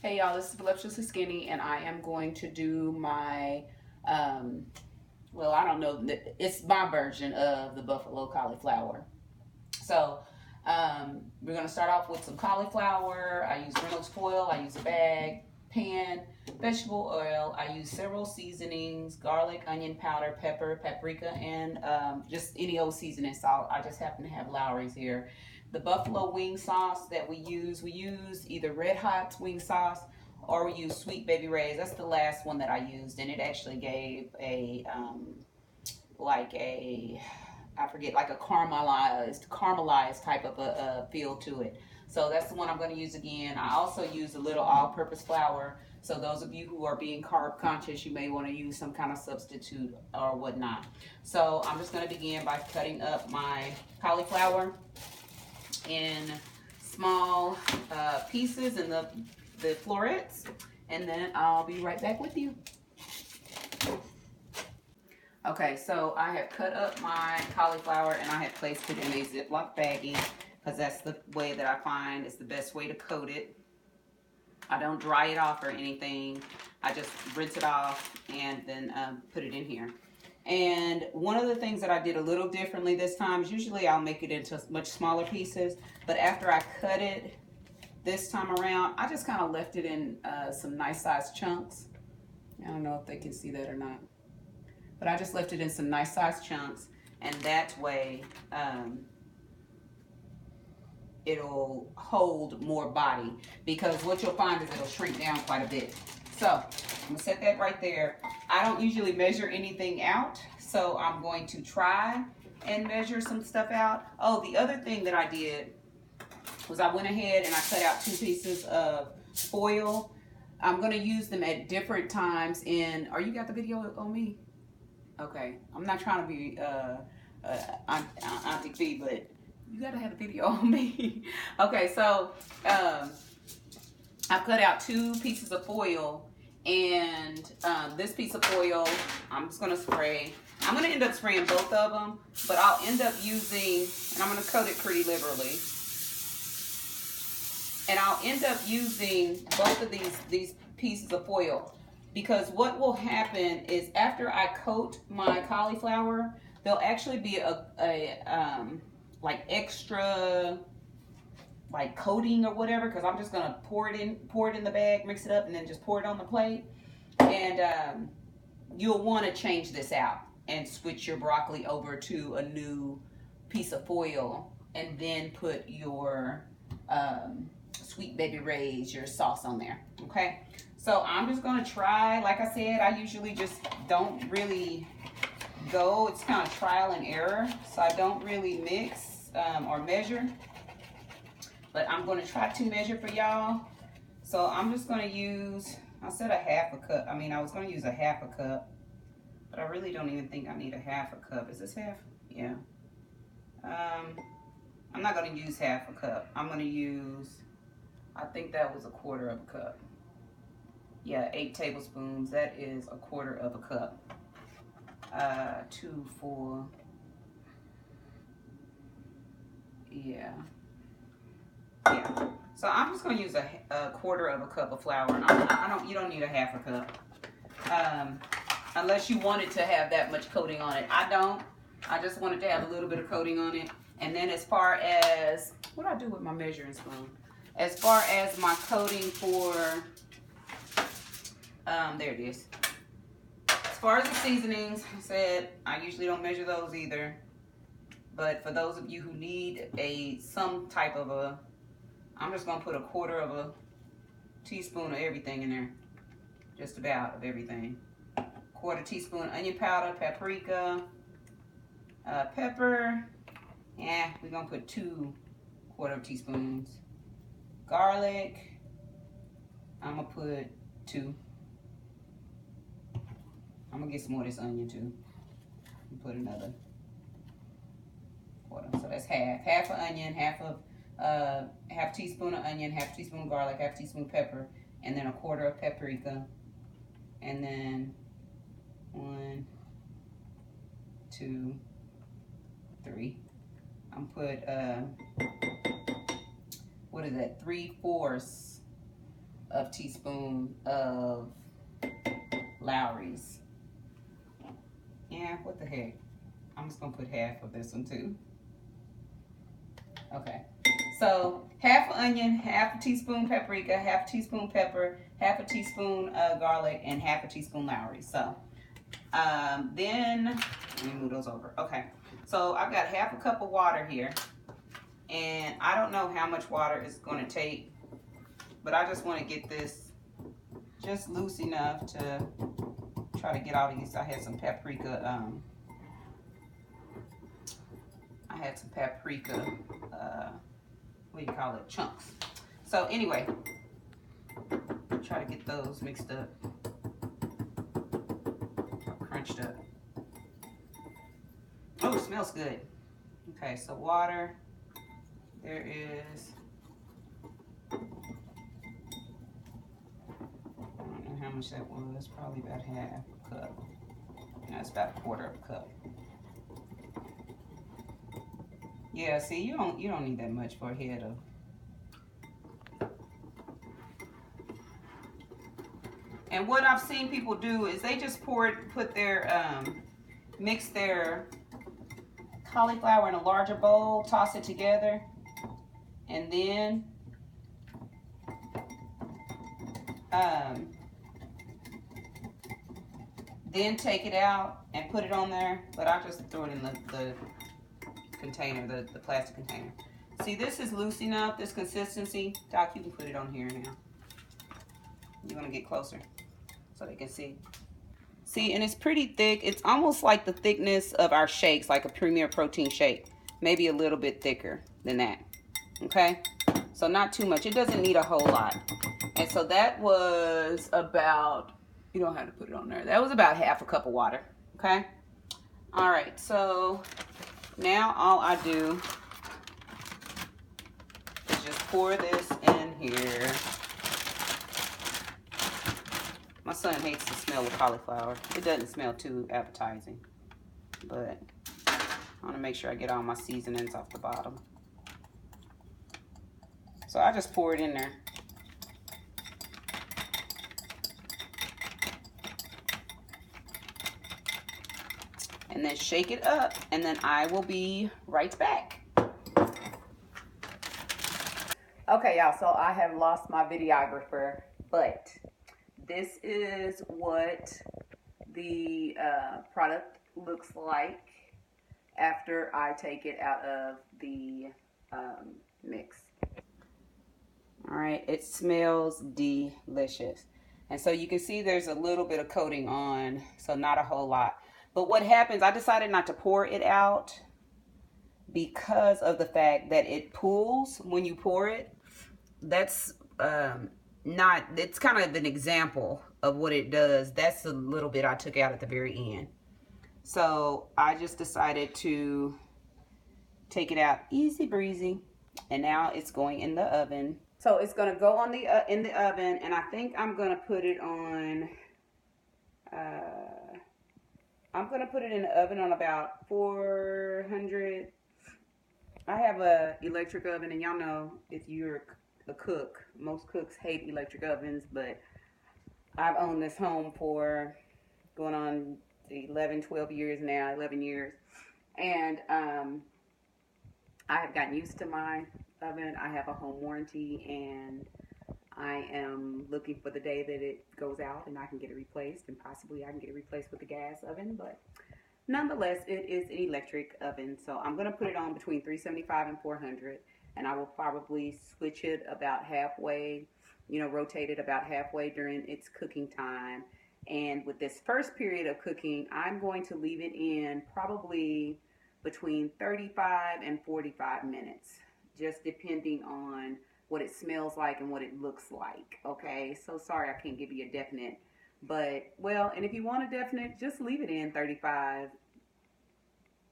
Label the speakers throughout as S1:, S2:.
S1: Hey y'all, this is Voluptuously Skinny, and I am going to do my, well, I don't know, it's my version of the buffalo cauliflower. So, we're going to start off with some cauliflower. I use Reynolds foil, I use a bag, pan, vegetable oil. I use several seasonings: garlic, onion powder, pepper, paprika, and just any old seasoning salt. I just happen to have Lowry's here. The buffalo wing sauce that we use either red hot wing sauce or we use sweet baby Ray's. That's the last one that I used, and it actually gave a like a I forget, like a caramelized type of a feel to it. So that's the one I'm going to use again. I also use a little all-purpose flour. So those of you who are being carb conscious, you may want to use some kind of substitute or whatnot. So I'm just going to begin by cutting up my cauliflower in small pieces in the florets, and then I'll be right back with you. Okay, so I have cut up my cauliflower and I have placed it in a Ziploc baggie because that's the way that I find is the best way to coat it. I don't dry it off or anything. I just rinse it off and then put it in here. And one of the things that I did a little differently this time is usually I'll make it into much smaller pieces, but after I cut it this time around, I just kind of left it in some nice sized chunks. I don't know if they can see that or not. But I just left it in some nice sized chunks, and that way it'll hold more body, because what you'll find is it'll shrink down quite a bit. So I'm gonna set that right there. I don't usually measure anything out, so I'm going to try and measure some stuff out. Oh, the other thing that I did was I went ahead and I cut out 2 pieces of foil. I'm gonna use them at different times in, you got the video on me? Okay, I'm not trying to be Auntie B, but you gotta have a video on me. Okay, so I've cut out 2 pieces of foil, and this piece of foil I'm just gonna spray. I'm gonna end up spraying both of them, but I'll end up using, and I'm gonna coat it pretty liberally. And I'll end up using both of these pieces of foil. Because what will happen is after I coat my cauliflower, there'll actually be a like extra like coating or whatever, because I'm just gonna pour it in the bag, mix it up, and then just pour it on the plate. And you'll want to change this out and switch your broccoli over to a new piece of foil, and then put your sweet baby Ray's, your sauce on there. Okay. So I'm just going to try. Like I said, I usually just don't really go. It's kind of trial and error. So I don't really mix or measure. But I'm going to try to measure for y'all. So I'm just going to use, I said a half a cup. I mean, I was going to use a half a cup. But I really don't even think I need a half a cup. Is this half? Yeah. I'm not going to use half a cup. I'm going to use, I think that was a quarter of a cup. Yeah, 8 tablespoons. That is a quarter of a cup. 2, 4. Yeah. So I'm just gonna use a quarter of a cup of flour, and you don't need a half a cup, unless you wanted to have that much coating on it. I don't. I just wanted to have a little bit of coating on it. And then as far as what do I do with my measuring spoon? As far as my coating for there it is. As far as the seasonings, I said I usually don't measure those either. But for those of you who need some type of a, I'm just gonna put a quarter of a teaspoon of everything in there. Just about of everything. Quarter teaspoon onion powder, paprika, pepper. Yeah, we're gonna put 2 quarter teaspoons. Garlic, I'm gonna put 2. I'm gonna get some more of this onion too. And put another quarter. So that's half an onion, half teaspoon of onion, half teaspoon of garlic, half teaspoon of pepper, and then a quarter of paprika, and then 1, 2, 3. I'm put what is that? 3/4 of teaspoon of Lowry's. Yeah, what the heck? I'm just gonna put half of this one too. Okay. So half onion, half a teaspoon paprika, half a teaspoon pepper, half a teaspoon garlic, and half a teaspoon Lowry. So then let me move those over. Okay. So I've got half a cup of water here, and I don't know how much water it's going to take, but I just want to get this just loose enough to try to get all these. I had some paprika. What do you call it? Chunks. So anyway, try to get those mixed up, crunched up. Oh, it smells good. Okay, so water. There is, I don't know how much that was, probably about half a cup. That's about a quarter of a cup. Yeah, see, you don't need that much for a head of. And what I've seen people do is they just put their mix their cauliflower in a larger bowl, toss it together, and then take it out and put it on there. But I just throw it in the container, the plastic container. See, this is loose enough, this consistency. Doc, you can put it on here now. You want to get closer so they can see. See, and it's pretty thick. It's almost like the thickness of our shakes, like a Premier Protein shake. Maybe a little bit thicker than that. Okay? So not too much. It doesn't need a whole lot. And so that was about, you don't have to put it on there. That was about half a cup of water. Okay? All right, so now all I do is just pour this in here. My son hates the smell of cauliflower. It doesn't smell too appetizing, but I want to make sure I get all my seasonings off the bottom. So I just pour it in there. And then shake it up, and then I will be right back. Okay, y'all, so I have lost my videographer, but this is what the product looks like after I take it out of the mix. All right, it smells delicious. And so you can see there's a little bit of coating on, so not a whole lot. But what happens, I decided not to pour it out because of the fact that it pools when you pour it. That's it's kind of an example of what it does. That's a little bit I took out at the very end. So I just decided to take it out easy breezy, and now it's going in the oven. So it's going to go on in the oven, and I think I'm going to put it on, I'm going to put it in the oven on about 400. I have a electric oven, and y'all know if you're a cook, most cooks hate electric ovens, but I've owned this home for going on 12 years now, 11 years. And I have gotten used to my oven. I have a home warranty, and I am looking for the day that it goes out and I can get it replaced, and possibly I can get it replaced with a gas oven, but nonetheless, it is an electric oven. So I'm going to put it on between 375 and 400, and I will probably switch it about halfway, rotate it about halfway during its cooking time. And with this first period of cooking, I'm going to leave it in probably between 35 and 45 minutes, just depending on what it smells like and what it looks like. Okay, so sorry I can't give you a definite, but well, and if you want a definite, just leave it in 35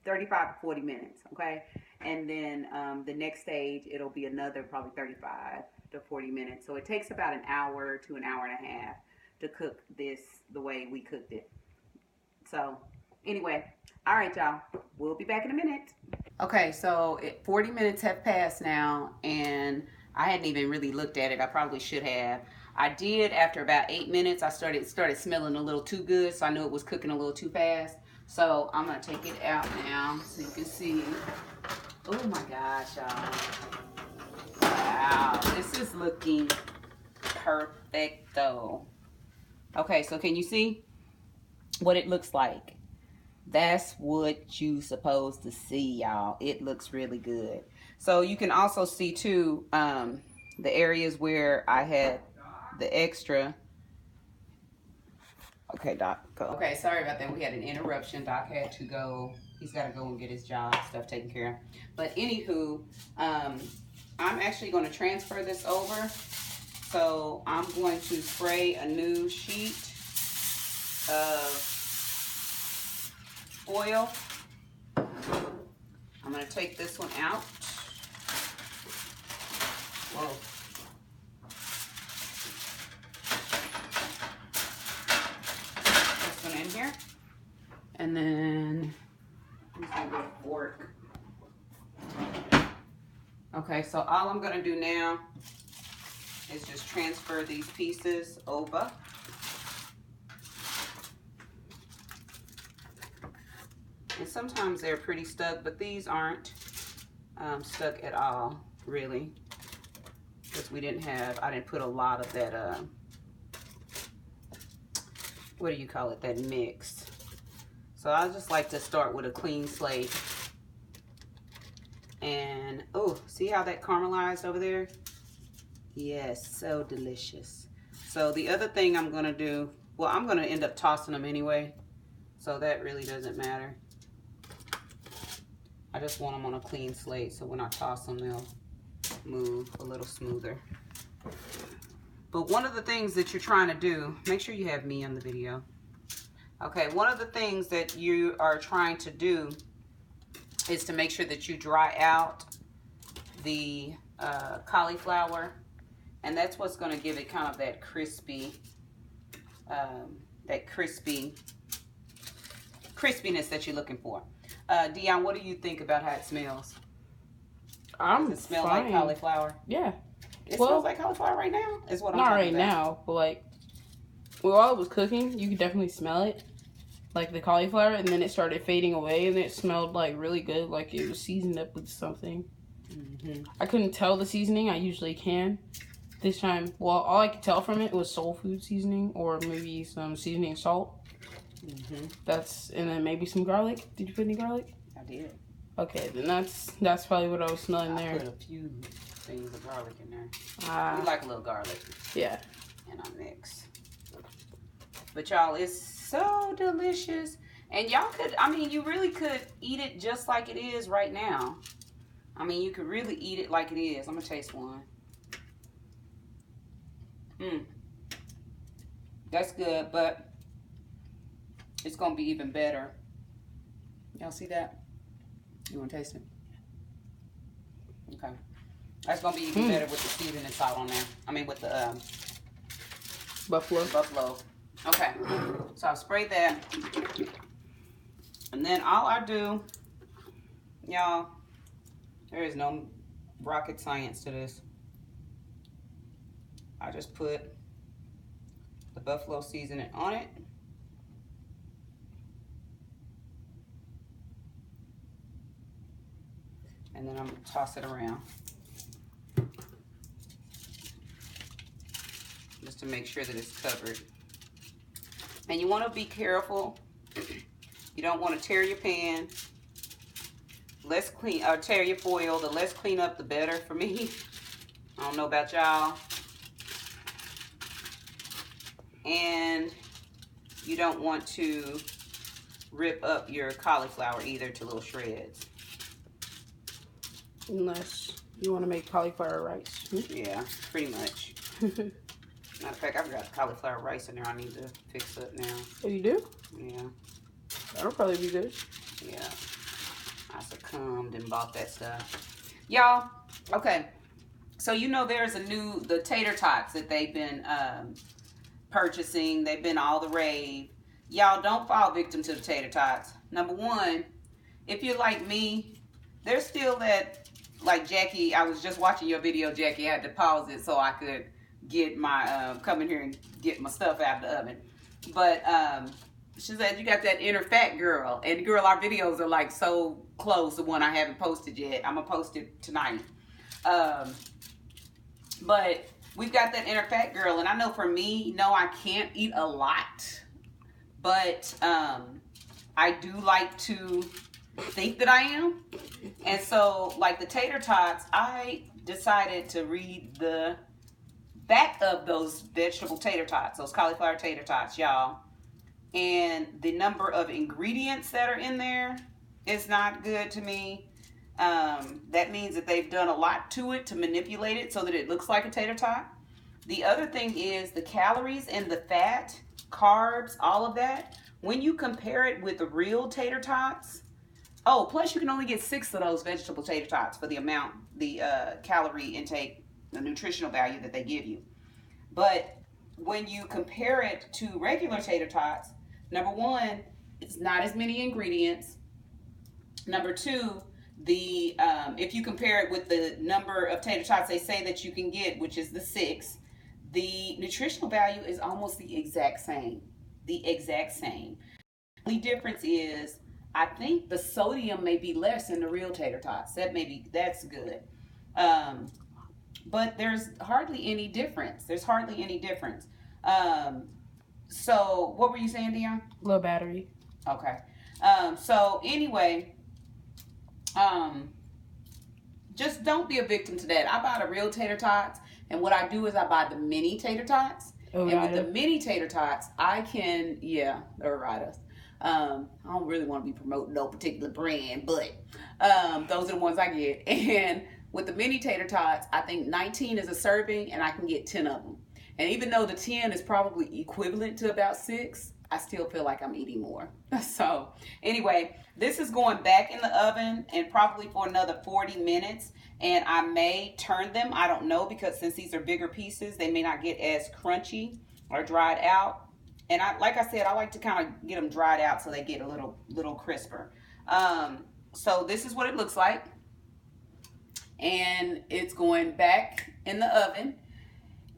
S1: to 40 minutes. Okay, and then the next stage, it'll be another probably 35 to 40 minutes. So it takes about an hour to an hour and a half to cook this the way we cooked it. So anyway, all right, y'all, we'll be back in a minute. Okay, so 40 minutes have passed now, and I hadn't even really looked at it. I probably should have. I did, after about 8 minutes, I started smelling a little too good, so I knew it was cooking a little too fast. So I'm gonna take it out now so you can see. Oh my gosh, y'all. Wow, this is looking perfecto. Okay, so can you see what it looks like? That's what you supposed to see, y'all. It looks really good. So you can also see too the areas where I had the extra. Okay, Doc, go. Okay, sorry about that. We had an interruption. Doc had to go. He's got to go and get his job stuff taken care of. But anywho, I'm actually going to transfer this over. So I'm going to spray a new sheet of oil. I'm going to take this one out. Whoa. This one in here. And then I'm going to get a fork. Okay, so all I'm going to do now is just transfer these pieces over. And sometimes they're pretty stuck, but these aren't stuck at all, really. Because I didn't put a lot of that, what do you call it, that mix. So I just like to start with a clean slate. And, oh, see how that caramelized over there? Yes, so delicious. So the other thing I'm gonna do, well, I'm gonna end up tossing them anyway, so that really doesn't matter. I just want them on a clean slate, so when I toss them, they'll move a little smoother. But one of the things that you're trying to do, make sure you have me on the video. Okay, one of the things that you are trying to do is to make sure that you dry out the cauliflower, and that's what's going to give it kind of that crispiness that you're looking for. Dion, what do you think about how it smells? Does it smell like cauliflower?
S2: Yeah.
S1: It smells like cauliflower right now? Is what I'm
S2: not
S1: talking
S2: right
S1: about.
S2: now, but like while it was cooking, you could definitely smell it. Like the cauliflower, and then it started fading away, and it smelled like really good, like it was seasoned up with something. I couldn't tell the seasoning. I usually can. This time, well, all I could tell from it was soul food seasoning, or maybe some seasoning salt. And then maybe some garlic. Did you put any garlic?
S1: I did.
S2: Okay, then that's probably what I was smelling there.
S1: I put a few things of garlic in there. We like a little garlic.
S2: Yeah.
S1: In our mix. But y'all, it's so delicious. And y'all could, I mean, you really could eat it just like it is right now. I mean, you could really eat it like it is. I'm gonna taste one. That's good, but it's gonna be even better. Y'all see that? You wanna taste it? Okay. That's gonna be even better with the seasoning salt on there. I mean, with the buffalo. Okay. So I've sprayed that, and then all I do, y'all, there is no rocket science to this. I just put the buffalo seasoning on it. And then I'm going to toss it around. Just to make sure that it's covered. And you want to be careful. You don't want to tear your pan. Less clean, or tear your foil. The less clean up, the better for me. I don't know about y'all. And you don't want to rip up your cauliflower either to little shreds.
S2: Unless you want to make cauliflower rice.
S1: Yeah, pretty much. Matter of fact, I've got cauliflower rice in there I need to fix up now.
S2: Oh, you do?
S1: Yeah.
S2: That'll probably be good.
S1: Yeah. I succumbed and bought that stuff. Y'all, okay. So you know there's the tater tots that they've been purchasing. They've been all the rave. Y'all, don't fall victim to the tater tots. Number one, if you're like me, there's still that, like Jackie, I was just watching your video, Jackie. I had to pause it so I could get my come in here and get my stuff out of the oven. But she said you got that inner fat girl, and girl, our videos are like so close. The one I haven't posted yet, I'm gonna post it tonight. But we've got that inner fat girl, and I know for me, no, I can't eat a lot, but I do like to think that I am. And so, like the tater tots, I decided to read the back of those vegetable tater tots, those cauliflower tater tots, y'all. And the number of ingredients that are in there is not good to me. That means that they've done a lot to it to manipulate it so that it looks like a tater tot. The other thing is the calories and the fat, carbs, all of that. When you compare it with the real tater tots, oh, plus you can only get 6 of those vegetable tater tots for the amount, the calorie intake, the nutritional value that they give you. But when you compare it to regular tater tots, number one, it's not as many ingredients. Number two, the if you compare it with the number of tater tots they say that you can get, which is the 6, the nutritional value is almost the exact same. The exact same. The only difference is I think the sodium may be less in the real tater tots. That's good. But there's hardly any difference. So what were you saying, Dion?
S2: Low battery.
S1: Okay. So anyway, just don't be a victim to that. I buy the real tater tots, and what I do is I buy the mini tater tots. And with the mini tater tots, I can, they're right. I don't really want to be promoting no particular brand, but those are the ones I get. And with the mini tater tots, I think 19 is a serving, and I can get 10 of them. And even though the 10 is probably equivalent to about 6, I still feel like I'm eating more. So anyway, this is going back in the oven and probably for another 40 minutes. And I may turn them. I don't know, because since these are bigger pieces, they may not get as crunchy or dried out. And like I said, I like to kind of get them dried out so they get a little crisper. So this is what it looks like. And it's going back in the oven.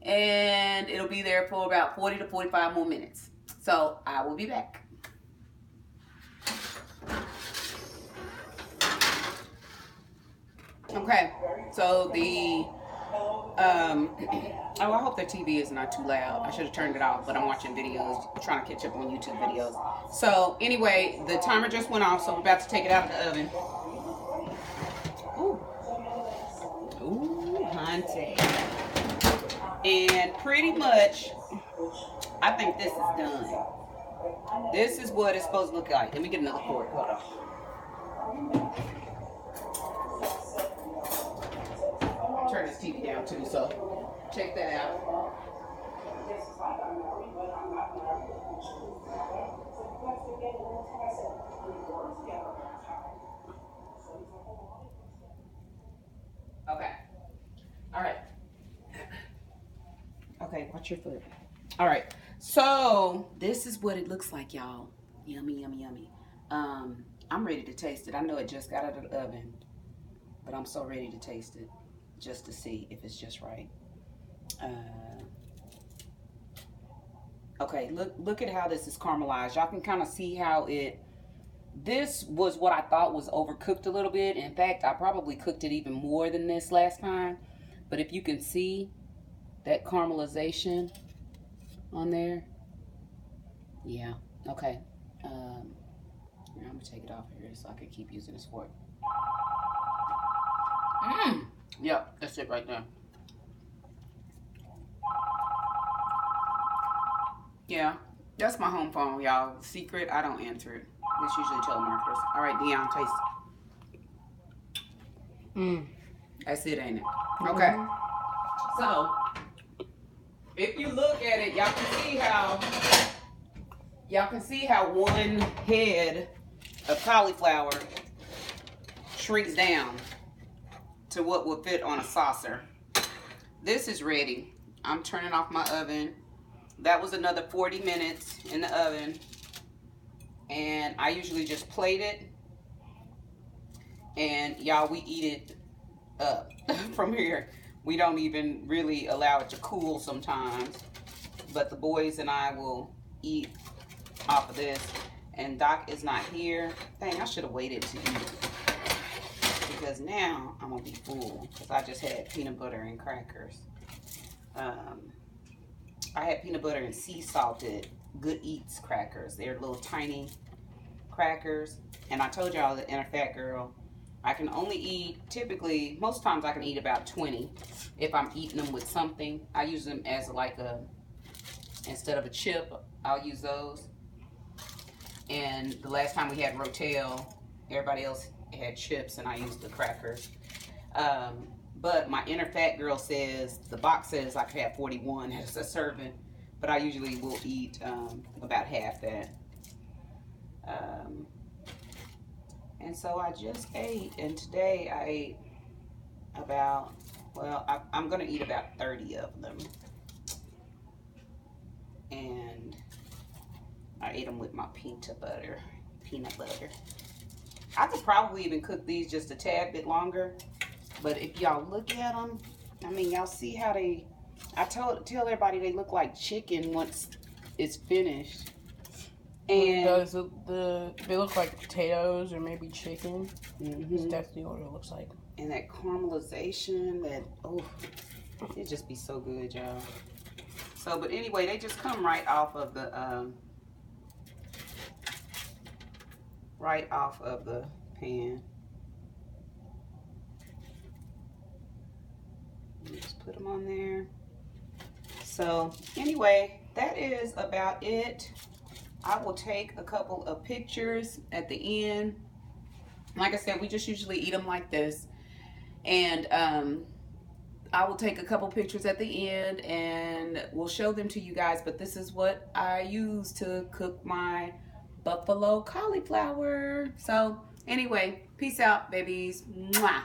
S1: And it'll be there for about 40 to 45 more minutes. So I will be back. Okay, so the oh, I hope their TV is not too loud. I should have turned it off, but I'm watching videos, trying to catch up on YouTube videos. So anyway, the timer just went off, so we're about to take it out of the oven. Ooh, hunty. And pretty much, I think this is done. This is what it's supposed to look like. Let me get another fork. Hold on. Turn this TV down too, so check that out. Okay. All right. Okay, watch your foot. All right. So this is what it looks like, y'all. Yummy, yummy, yummy. I'm ready to taste it. I know it just got out of the oven, but I'm so ready to taste it just to see if it's just right. Okay, look at how this is caramelized. Y'all can kind of see how this was what I thought was overcooked a little bit. In fact, I probably cooked it even more than this last time. But if you can see that caramelization on there. Yeah, okay. I'm gonna take it off here so I can keep using this fork. Yep, that's it right there. Yeah, that's my home phone, y'all. Secret, I don't answer it. It's usually telemarketers. All right, Dion, taste. That's it, ain't it? Okay. So, if you look at it, y'all can see how one head of cauliflower shrinks down to what would fit on a saucer. This is ready. I'm turning off my oven. That was another 40 minutes in the oven. And I usually just plate it. And y'all, we eat it up from here. We don't even really allow it to cool sometimes. But the boys and I will eat off of this. And Doc is not here. Dang, I should have waited to eat. Because now I'm going to be full. Because I just had peanut butter and crackers. I had peanut butter and sea salted Good Eats crackers. They're little tiny crackers. And I told y'all that in a fat girl, I can only eat, typically, most times I can eat about 20 if I'm eating them with something. I use them as like a, instead of a chip, I'll use those. And the last time we had Rotel, everybody else had chips and I used the crackers. But my inner fat girl says, the box says I could have 41 as a serving, but I usually will eat about half that. And so I just ate, and today I ate about, well, I'm gonna eat about 30 of them. And I ate them with my peanut butter. I could probably even cook these just a tad bit longer. But if y'all look at them, I mean, y'all see how they, I tell everybody they look like chicken once it's finished. And
S2: does they look like potatoes or maybe chicken? It's definitely what it looks like.
S1: And that caramelization, that, oh, it'd just be so good, y'all. So, but anyway, they just come right off of the pan. Just put them on there. So anyway, that is about it. I will take a couple of pictures at the end. Like I said, we just usually eat them like this. And I will take a couple pictures at the end and we'll show them to you guys. But this is what I use to cook my buffalo cauliflower. So anyway, peace out, babies. Mwah.